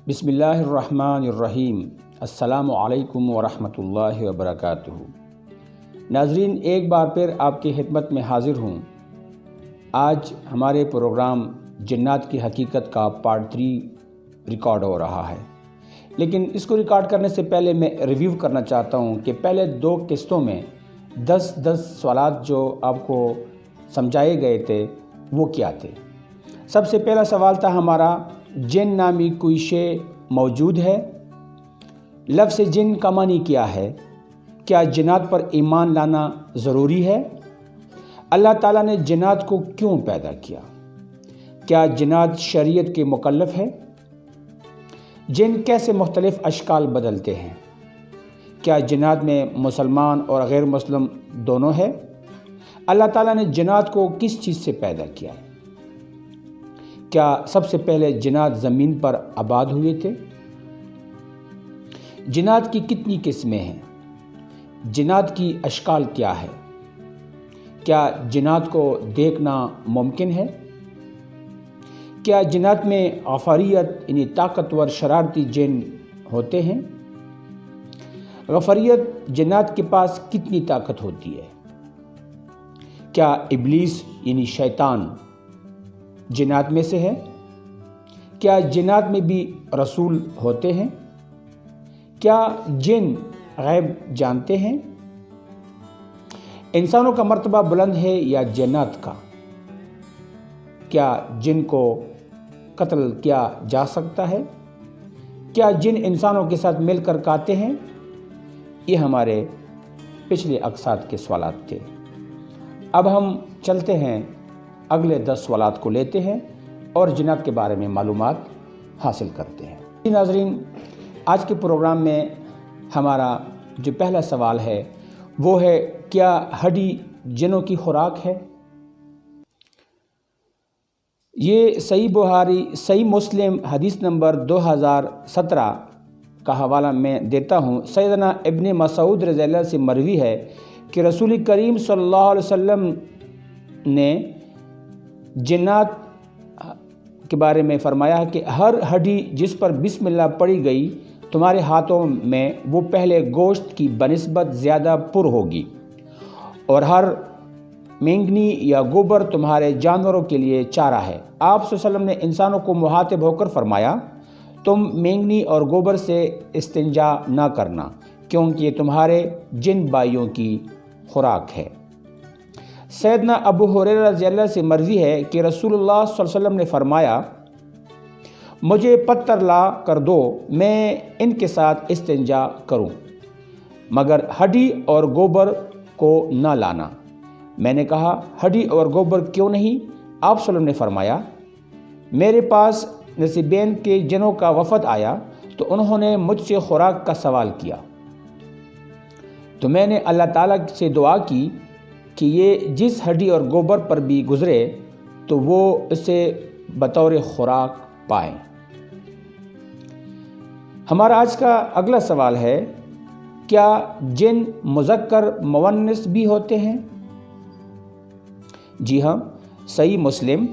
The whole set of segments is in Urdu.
بسم اللہ الرحمن الرحیم۔ السلام علیکم ورحمۃ اللہ وبرکاتہ۔ ناظرین، ایک بار پھر آپ کی خدمت میں حاضر ہوں۔ آج ہمارے پروگرام جنات کی حقیقت کا پارٹ 3 ریکارڈ ہو رہا ہے، لیکن اس کو ریکارڈ کرنے سے پہلے میں ریویو کرنا چاہتا ہوں کہ پہلے 2 قسطوں میں 10 سوالات جو آپ کو سمجھائے گئے تھے وہ کیا تھے۔ سب سے پہلا سوال تھا ہمارا، جن نامی کوئی شے موجود ہے؟ لفظ جن کا معنی کیا ہے؟ کیا جنات پر ایمان لانا ضروری ہے؟ اللہ تعالیٰ نے جنات کو کیوں پیدا کیا؟ کیا جنات شریعت کے مکلف ہے؟ جن کیسے مختلف اشکال بدلتے ہیں؟ کیا جنات میں مسلمان اور غیر مسلم دونوں ہے؟ اللہ تعالیٰ نے جنات کو کس چیز سے پیدا کیا ہے؟ کیا سب سے پہلے جنات زمین پر آباد ہوئے تھے؟ جنات کی کتنی قسمیں ہیں؟ جنات کی اشکال کیا ہے؟ کیا جنات کو دیکھنا ممکن ہے؟ کیا جنات میں غفاریت یعنی طاقتور شرارتی جن ہوتے ہیں؟ غفاریت جنات کے پاس کتنی طاقت ہوتی ہے؟ کیا ابلیس یعنی شیطان جنات میں سے ہے؟ کیا جنات میں بھی رسول ہوتے ہیں؟ کیا جن غیب جانتے ہیں؟ انسانوں کا مرتبہ بلند ہے یا جنات کا؟ کیا جن کو قتل کیا جا سکتا ہے؟ کیا جن انسانوں کے ساتھ مل کر کھاتے ہیں؟ یہ ہمارے پچھلے اقساط کے سوالات تھے۔ اب ہم چلتے ہیں، اگلے 10 سوالات کو لیتے ہیں اور جنات کے بارے میں معلومات حاصل کرتے ہیں۔ ناظرین، آج کے پروگرام میں ہمارا جو پہلا سوال ہے وہ ہے، کیا ہڈی جنوں کی خوراک ہے؟ یہ صحیح بخاری، صحیح مسلم حدیث نمبر 2017 کا حوالہ میں دیتا ہوں۔ سیدنا ابن مسعود رضی اللہ سے مروی ہے کہ رسول کریم صلی اللہ علیہ وسلم نے جنات کے بارے میں فرمایا کہ ہر ہڈی جس پر بسم اللہ پڑھی گئی تمہارے ہاتھوں میں، وہ پہلے گوشت کی بنسبت زیادہ پر ہوگی، اور ہر مینگنی یا گوبر تمہارے جانوروں کے لیے چارہ ہے۔ آپ صلی اللہ علیہ وسلم نے انسانوں کو مخاطب ہو کر فرمایا، تم مینگنی اور گوبر سے استنجا نہ کرنا، کیونکہ یہ تمہارے جن بھائیوں کی خوراک ہے۔ سیدنا ابو ہریرہ رضی اللہ سے مروی ہے کہ رسول اللہ صلی اللہ علیہ وسلم نے فرمایا، مجھے پتھر لا کر دو، میں ان کے ساتھ استنجا کروں، مگر ہڈی اور گوبر کو نہ لانا۔ میں نے کہا، ہڈی اور گوبر کیوں نہیں؟ آپ صلی اللہ علیہ وسلم نے فرمایا، میرے پاس نصیبین کے جنوں کا وفد آیا تو انہوں نے مجھ سے خوراک کا سوال کیا، تو میں نے اللہ تعالیٰ سے دعا کی کہ یہ جس ہڈی اور گوبر پر بھی گزرے تو وہ اسے بطور خوراک پائیں۔ ہمارا آج کا اگلا سوال ہے، کیا جن مذکر مؤنث بھی ہوتے ہیں؟ جی ہاں، صحیح مسلم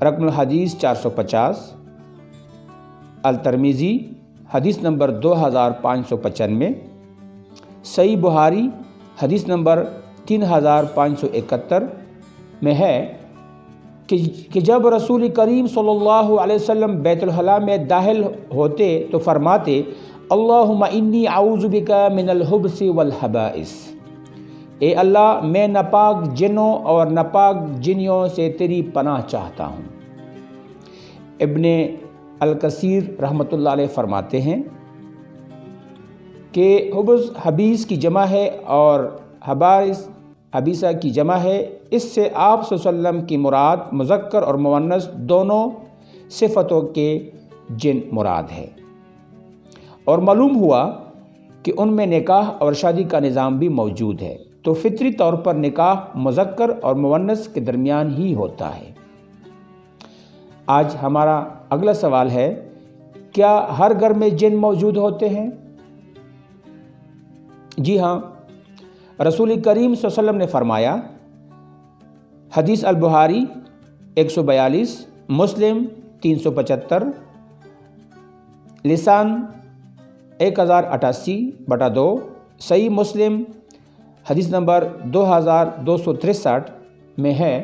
رقم الحدیث 450، الترمذی حدیث نمبر 2595، صحیح بخاری حدیث نمبر 3571 میں ہے کہ جب رسول کریم صلی اللہ علیہ وسلم بیت الخلاء میں داخل ہوتے تو فرماتے، اللہم انی اعوذ بک من الخبث والخبائث، اے اللہ میں ناپاک جنوں اور ناپاک جنیوں سے تیری پناہ چاہتا ہوں۔ ابن الکثیر رحمۃ اللہ علیہ فرماتے ہیں کہ خبث حبیث کی جمع ہے اور حبائث حبیثہ کی جمع ہے۔ اس سے آپ صلی اللہ علیہ وسلم کی مراد مذکر اور مؤنث دونوں صفتوں کے جن مراد ہے، اور معلوم ہوا کہ ان میں نکاح اور شادی کا نظام بھی موجود ہے، تو فطری طور پر نکاح مذکر اور مؤنث کے درمیان ہی ہوتا ہے۔ آج ہمارا اگلا سوال ہے، کیا ہر گھر میں جن موجود ہوتے ہیں؟ جی ہاں، رسول کریم صلی اللہ علیہ وسلم نے فرمایا، حدیث البخاری 142، مسلم 375، لسان 1088/2، صحیح مسلم حدیث نمبر 2263 میں ہے،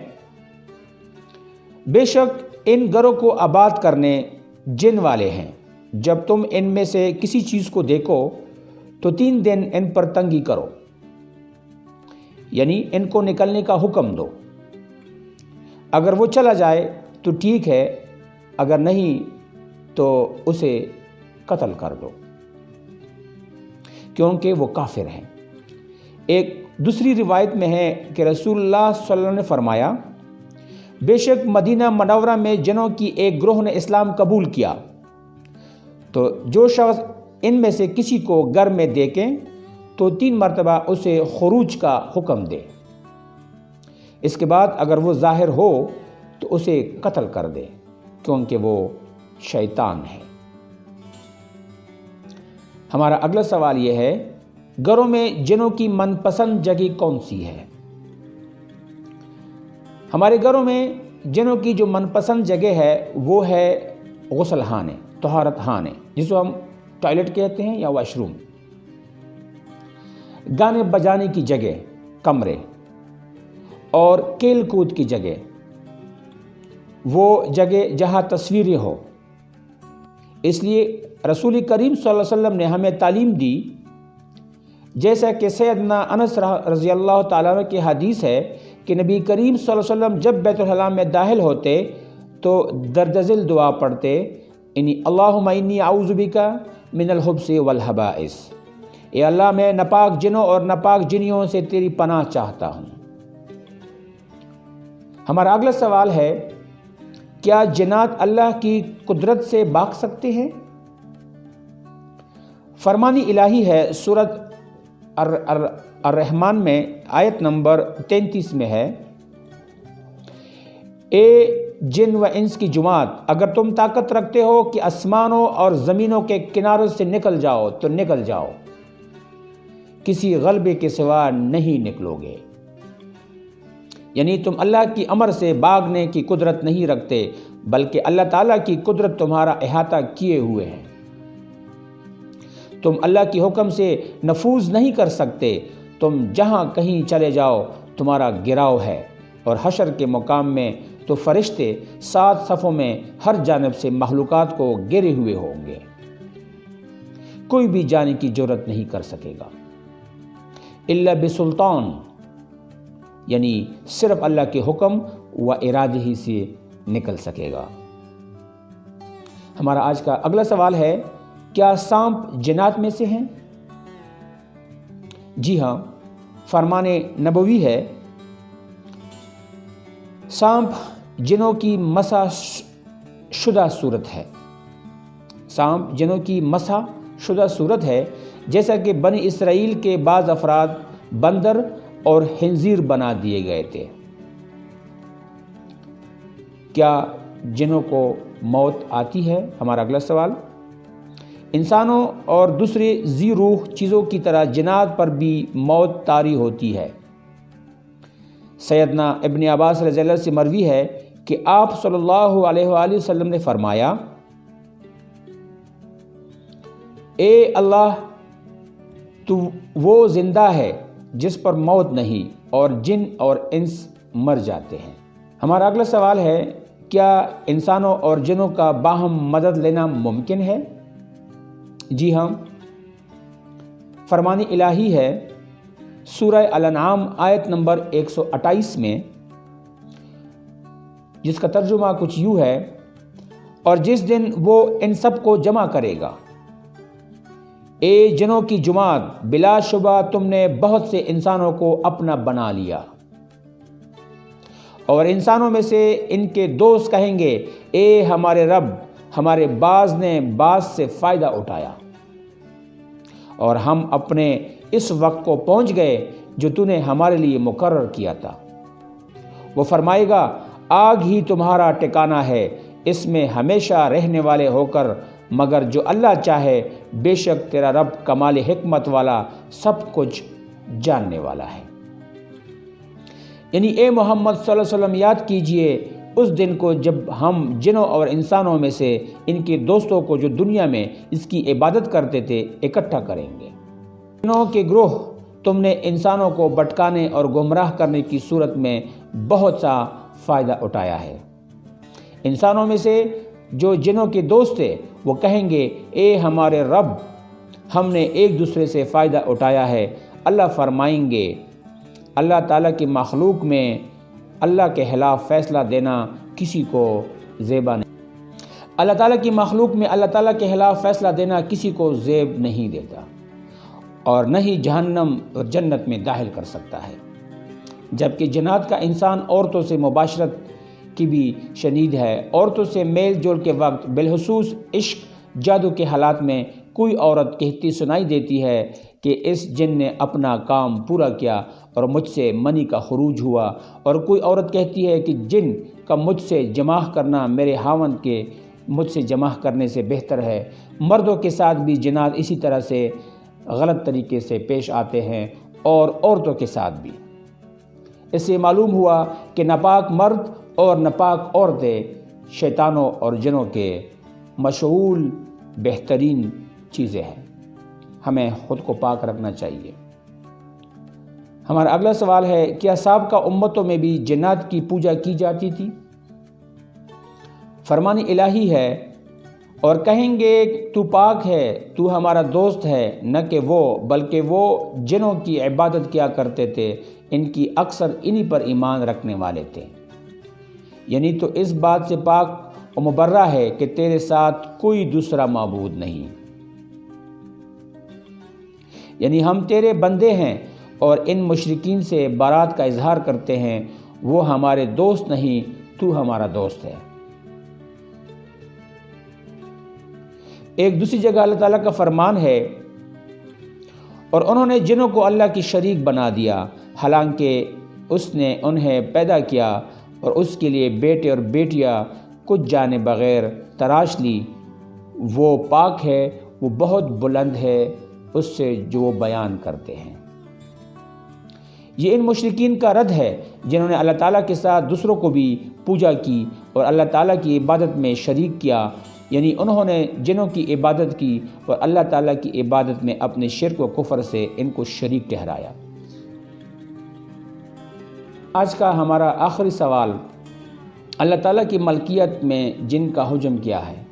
بے شک ان گھروں کو آباد کرنے جن والے ہیں، جب تم ان میں سے کسی چیز کو دیکھو تو 3 دن ان پر تنگی کرو، یعنی ان کو نکلنے کا حکم دو، اگر وہ چلا جائے تو ٹھیک ہے، اگر نہیں تو اسے قتل کر دو کیونکہ وہ کافر ہیں۔ ایک دوسری روایت میں ہے کہ رسول اللہ صلی اللہ علیہ وسلم نے فرمایا، بے شک مدینہ منورہ میں جنوں کی ایک گروہ نے اسلام قبول کیا، تو جو شخص ان میں سے کسی کو گھر میں دیکھیں تو 3 مرتبہ اسے خروج کا حکم دے، اس کے بعد اگر وہ ظاہر ہو تو اسے قتل کر دے کیونکہ وہ شیطان ہے۔ ہمارا اگلا سوال یہ ہے، گھروں میں جنوں کی من پسند جگہ کون سی ہے؟ ہمارے گھروں میں جنوں کی جو من پسند جگہ ہے وہ ہے غسل خانے، طہارت خانے، جس کو ہم ٹوائلٹ کہتے ہیں یا واش روم، گانے بجانے کی جگہ کمرے، اور کھیل کود کی جگہ، وہ جگہ جہاں تصویریں ہو۔ اس لیے رسول کریم صلی اللہ علیہ وسلم نے ہمیں تعلیم دی، جیسا کہ سیدنا انس رضی اللہ تعالیٰ عنہ کی حدیث ہے کہ نبی کریم صلی اللہ علیہ وسلم جب بیت الخلاء میں داخل ہوتے تو درج ذیل دعا پڑھتے، اللہم انی اعوذ بک من الخبث والخبائث، اے اللہ میں ناپاک جنوں اور ناپاک جنیوں سے تیری پناہ چاہتا ہوں۔ ہمارا اگلا سوال ہے، کیا جنات اللہ کی قدرت سے بھاگ سکتے ہیں؟ فرمان الہی ہے، سورۃ الرحمن میں آیت نمبر 33 میں ہے، اے جن و انس کی جماعت، اگر تم طاقت رکھتے ہو کہ آسمانوں اور زمینوں کے کناروں سے نکل جاؤ تو نکل جاؤ، کسی غلبے کے سوا نہیں نکلو گے، یعنی تم اللہ کی امر سے بھاگنے کی قدرت نہیں رکھتے، بلکہ اللہ تعالیٰ کی قدرت تمہارا احاطہ کیے ہوئے ہے، تم اللہ کی حکم سے نفوذ نہیں کر سکتے، تم جہاں کہیں چلے جاؤ تمہارا گراؤ ہے، اور حشر کے مقام میں تو فرشتے 7 صفوں میں ہر جانب سے مخلوقات کو گھیرے ہوئے ہوں گے، کوئی بھی جانے کی جرات نہیں کر سکے گا، الا بسلطان، یعنی صرف اللہ کے حکم و ارادے ہی سے نکل سکے گا۔ ہمارا آج کا اگلا سوال ہے، کیا سانپ جنات میں سے ہیں؟ جی ہاں، فرمان نبوی ہے، سانپ جنوں کی مسح شدہ صورت ہے، سانپ جنوں کی مسح شدہ صورت ہے، جیسا کہ بنی اسرائیل کے بعض افراد بندر اور خنزیر بنا دیے گئے تھے۔ کیا جنوں کو موت آتی ہے؟ ہمارا اگلا سوال، انسانوں اور دوسرے ذی روح چیزوں کی طرح جنات پر بھی موت طاری ہوتی ہے۔ سیدنا ابن عباس رضی اللہ عنہ سے مروی ہے کہ آپ صلی اللہ علیہ وآلہ وسلم نے فرمایا، اے اللہ، تو وہ زندہ ہے جس پر موت نہیں، اور جن اور انس مر جاتے ہیں۔ ہمارا اگلا سوال ہے، کیا انسانوں اور جنوں کا باہم مدد لینا ممکن ہے؟ جی ہاں، فرمان الہی ہے، سورہ الانعام آیت نمبر 128 میں، جس کا ترجمہ کچھ یوں ہے، اور جس دن وہ ان سب کو جمع کرے گا، اے جنوں کی جماعت، بلا شبہ تم نے بہت سے انسانوں کو اپنا بنا لیا، اور انسانوں میں سے ان کے دوست کہیں گے، اے ہمارے رب، ہمارے بعض نے بعض سے فائدہ اٹھایا، اور ہم اپنے اس وقت کو پہنچ گئے جو تو نے ہمارے لیے مقرر کیا تھا۔ وہ فرمائے گا، آگ ہی تمہارا ٹھکانہ ہے، اس میں ہمیشہ رہنے والے ہو کر، مگر جو اللہ چاہے، بے شک تیرا رب کمال حکمت والا، سب کچھ جاننے والا ہے۔ یعنی اے محمد صلی اللہ علیہ وسلم، یاد کیجئے اس دن کو جب ہم جنوں اور انسانوں میں سے ان کے دوستوں کو جو دنیا میں اس کی عبادت کرتے تھے اکٹھا کریں گے۔ جنوں کے گروہ تم نے انسانوں کو بھٹکانے اور گمراہ کرنے کی صورت میں بہت سا فائدہ اٹھایا ہے۔ انسانوں میں سے جو جنوں کے دوست تھے وہ کہیں گے، اے ہمارے رب، ہم نے ایک دوسرے سے فائدہ اٹھایا ہے۔ اللہ فرمائیں گے، اللہ تعالیٰ کی مخلوق میں اللہ کے خلاف فیصلہ دینا کسی کو زیبا نہیں۔ اللہ تعالیٰ کی مخلوق میں اللہ تعالیٰ کے خلاف فیصلہ دینا کسی کو زیب نہیں دیتا، اور نہ ہی جہنم اور جنت میں داخل کر سکتا ہے۔ جبکہ جنات کا انسان عورتوں سے مباشرت کی بھی شدید ہے۔ عورتوں سے میل جول کے وقت بالخصوص عشق جادو کے حالات میں کوئی عورت کہتی سنائی دیتی ہے کہ اس جن نے اپنا کام پورا کیا اور مجھ سے منی کا خروج ہوا، اور کوئی عورت کہتی ہے کہ جن کا مجھ سے جمع کرنا میرے خاوند کے مجھ سے جمع کرنے سے بہتر ہے۔ مردوں کے ساتھ بھی جنات اسی طرح سے غلط طریقے سے پیش آتے ہیں، اور عورتوں کے ساتھ بھی۔ اس سے معلوم ہوا کہ ناپاک مرد اور ناپاک عورتیں شیطانوں اور جنوں کے مشغول بہترین چیزیں ہیں۔ ہمیں خود کو پاک رکھنا چاہیے۔ ہمارا اگلا سوال ہے، کیا سابقہ امتوں میں بھی جنات کی پوجا کی جاتی تھی؟ فرمان الہی ہے، اور کہیں گے تو پاک ہے، تو ہمارا دوست ہے، نہ کہ وہ بلکہ وہ جنوں کی عبادت کیا کرتے تھے، ان کی اکثر انہی پر ایمان رکھنے والے تھے۔ یعنی تو اس بات سے پاک و مبرہ ہے کہ تیرے ساتھ کوئی دوسرا معبود نہیں، یعنی ہم تیرے بندے ہیں، اور ان مشرکین سے برات کا اظہار کرتے ہیں، وہ ہمارے دوست نہیں، تو ہمارا دوست ہے۔ ایک دوسری جگہ اللہ تعالیٰ کا فرمان ہے، اور انہوں نے جنوں کو اللہ کی شریک بنا دیا، حالانکہ اس نے انہیں پیدا کیا اور اس کے لیے بیٹے اور بیٹیاں کچھ جانے بغیر تراش لی۔ وہ پاک ہے، وہ بہت بلند ہے اس سے جو وہ بیان کرتے ہیں۔ یہ ان مشرکین کا رد ہے جنہوں نے اللہ تعالیٰ کے ساتھ دوسروں کو بھی پوجا کی اور اللہ تعالیٰ کی عبادت میں شریک کیا، یعنی انہوں نے جنوں کی عبادت کی اور اللہ تعالیٰ کی عبادت میں اپنے شرک و کفر سے ان کو شریک ٹھہرایا۔ آج کا ہمارا آخری سوال، اللہ تعالیٰ کی ملکیت میں جن کا حجم کیا ہے؟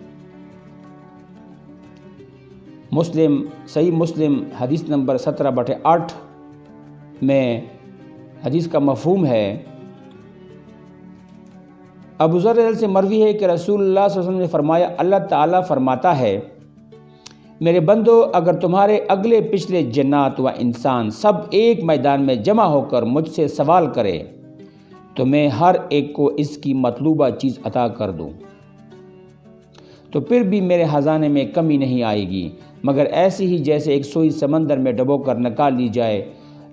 صحیح مسلم حدیث نمبر 17/8 میں حدیث کا مفہوم ہے، ابو ذر سے مروی ہے کہ رسول اللہ صلی اللہ علیہ وسلم نے فرمایا، اللہ تعالیٰ فرماتا ہے، میرے بندو، اگر تمہارے اگلے پچھلے جنات و انسان سب ایک میدان میں جمع ہو کر مجھ سے سوال کرے تو میں ہر ایک کو اس کی مطلوبہ چیز عطا کر دوں، تو پھر بھی میرے خزانے میں کمی نہیں آئے گی، مگر ایسی ہی جیسے ایک سوئی سمندر میں ڈبو کر نکال لی جائے،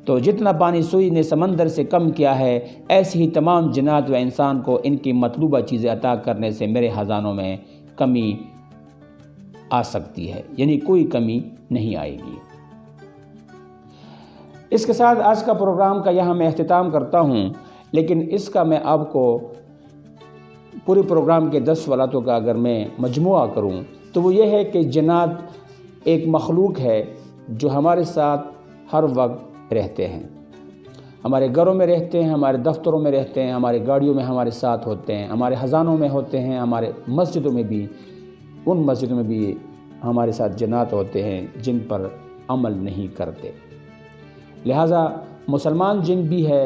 تو جتنا پانی سوئی نے سمندر سے کم کیا ہے، ایسی ہی تمام جنات و انسان کو ان کی مطلوبہ چیزیں عطا کرنے سے میرے خزانوں میں کمی آ سکتی ہے، یعنی کوئی کمی نہیں آئے گی۔ اس کے ساتھ آج کا پروگرام کا یہاں میں اختتام کرتا ہوں، لیکن اس کا میں آپ کو پورے پروگرام کے 10 سوالاتوں کا اگر میں مجموعہ کروں تو وہ یہ ہے کہ جنات ایک مخلوق ہے جو ہمارے ساتھ ہر وقت رہتے ہیں، ہمارے گھروں میں رہتے ہیں، ہمارے دفتروں میں رہتے ہیں، ہمارے گاڑیوں میں ہمارے ساتھ ہوتے ہیں، ہمارے خزانوں میں ہوتے ہیں، ہمارے مسجدوں میں بھی، ان مسجدوں میں بھی ہمارے ساتھ جنات ہوتے ہیں جن پر عمل نہیں کرتے۔ لہٰذا مسلمان جن بھی ہے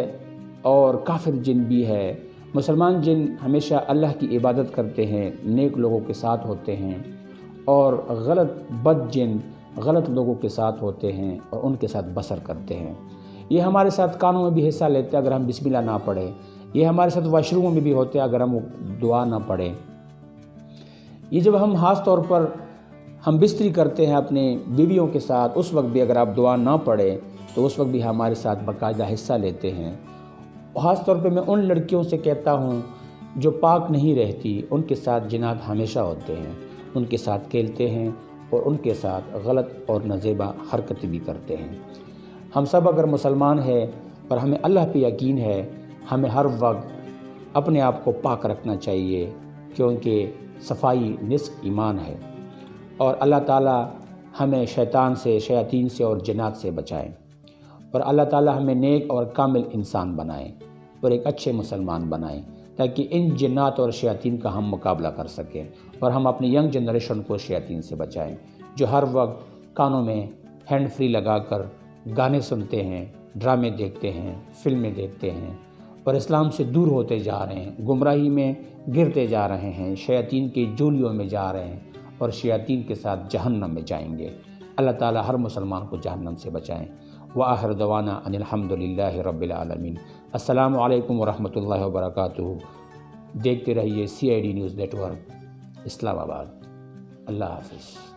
اور کافر جن بھی ہے، مسلمان جن ہمیشہ اللہ کی عبادت کرتے ہیں، نیک لوگوں کے ساتھ ہوتے ہیں، اور بد جن غلط لوگوں کے ساتھ ہوتے ہیں اور ان کے ساتھ بسر کرتے ہیں۔ یہ ہمارے ساتھ کانوں میں بھی حصہ لیتے ہیں اگر ہم بسم اللہ نہ پڑھیں، یہ ہمارے ساتھ واش روموں میں بھی ہوتے ہیں اگر ہم دعا نہ پڑھیں۔ یہ جب ہم خاص طور پر ہم بستری کرتے ہیں اپنے بیویوں کے ساتھ، اس وقت بھی اگر آپ دعا نہ پڑھیں تو اس وقت بھی ہمارے ساتھ باقاعدہ حصہ لیتے ہیں۔ خاص طور پہ میں ان لڑکیوں سے کہتا ہوں جو پاک نہیں رہتی، ان کے ساتھ جنات ہمیشہ ہوتے ہیں، ان کے ساتھ کھیلتے ہیں اور ان کے ساتھ غلط اور نازیبا حرکتیں بھی کرتے ہیں۔ ہم سب اگر مسلمان ہیں اور ہمیں اللہ پہ یقین ہے، ہمیں ہر وقت اپنے آپ کو پاک رکھنا چاہیے، کیونکہ صفائی نصف ایمان ہے۔ اور اللہ تعالیٰ ہمیں شیطان سے، شیاطین سے اور جنات سے بچائیں، اور اللہ تعالیٰ ہمیں نیک اور کامل انسان بنائیں اور ایک اچھے مسلمان بنائیں، تاکہ ان جنات اور شیاطین کا ہم مقابلہ کر سکیں، اور ہم اپنی ینگ جنریشن کو شیاطین سے بچائیں، جو ہر وقت کانوں میں ہینڈ فری لگا کر گانے سنتے ہیں، ڈرامے دیکھتے ہیں، فلمیں دیکھتے ہیں، اور اسلام سے دور ہوتے جا رہے ہیں، گمراہی میں گرتے جا رہے ہیں، شیاطین کی جولیوں میں جا رہے ہیں، اور شیاطین کے ساتھ جہنم میں جائیں گے۔ اللہ تعالیٰ ہر مسلمان کو جہنم سے بچائیں۔ وآخر دعوانا ان الحمد للہ رب العالمین۔ السلام علیکم ورحمۃ اللہ وبرکاتہ۔ دیکھتے رہیے CID نیوز نیٹ ورک، اسلام آباد۔ اللہ حافظ۔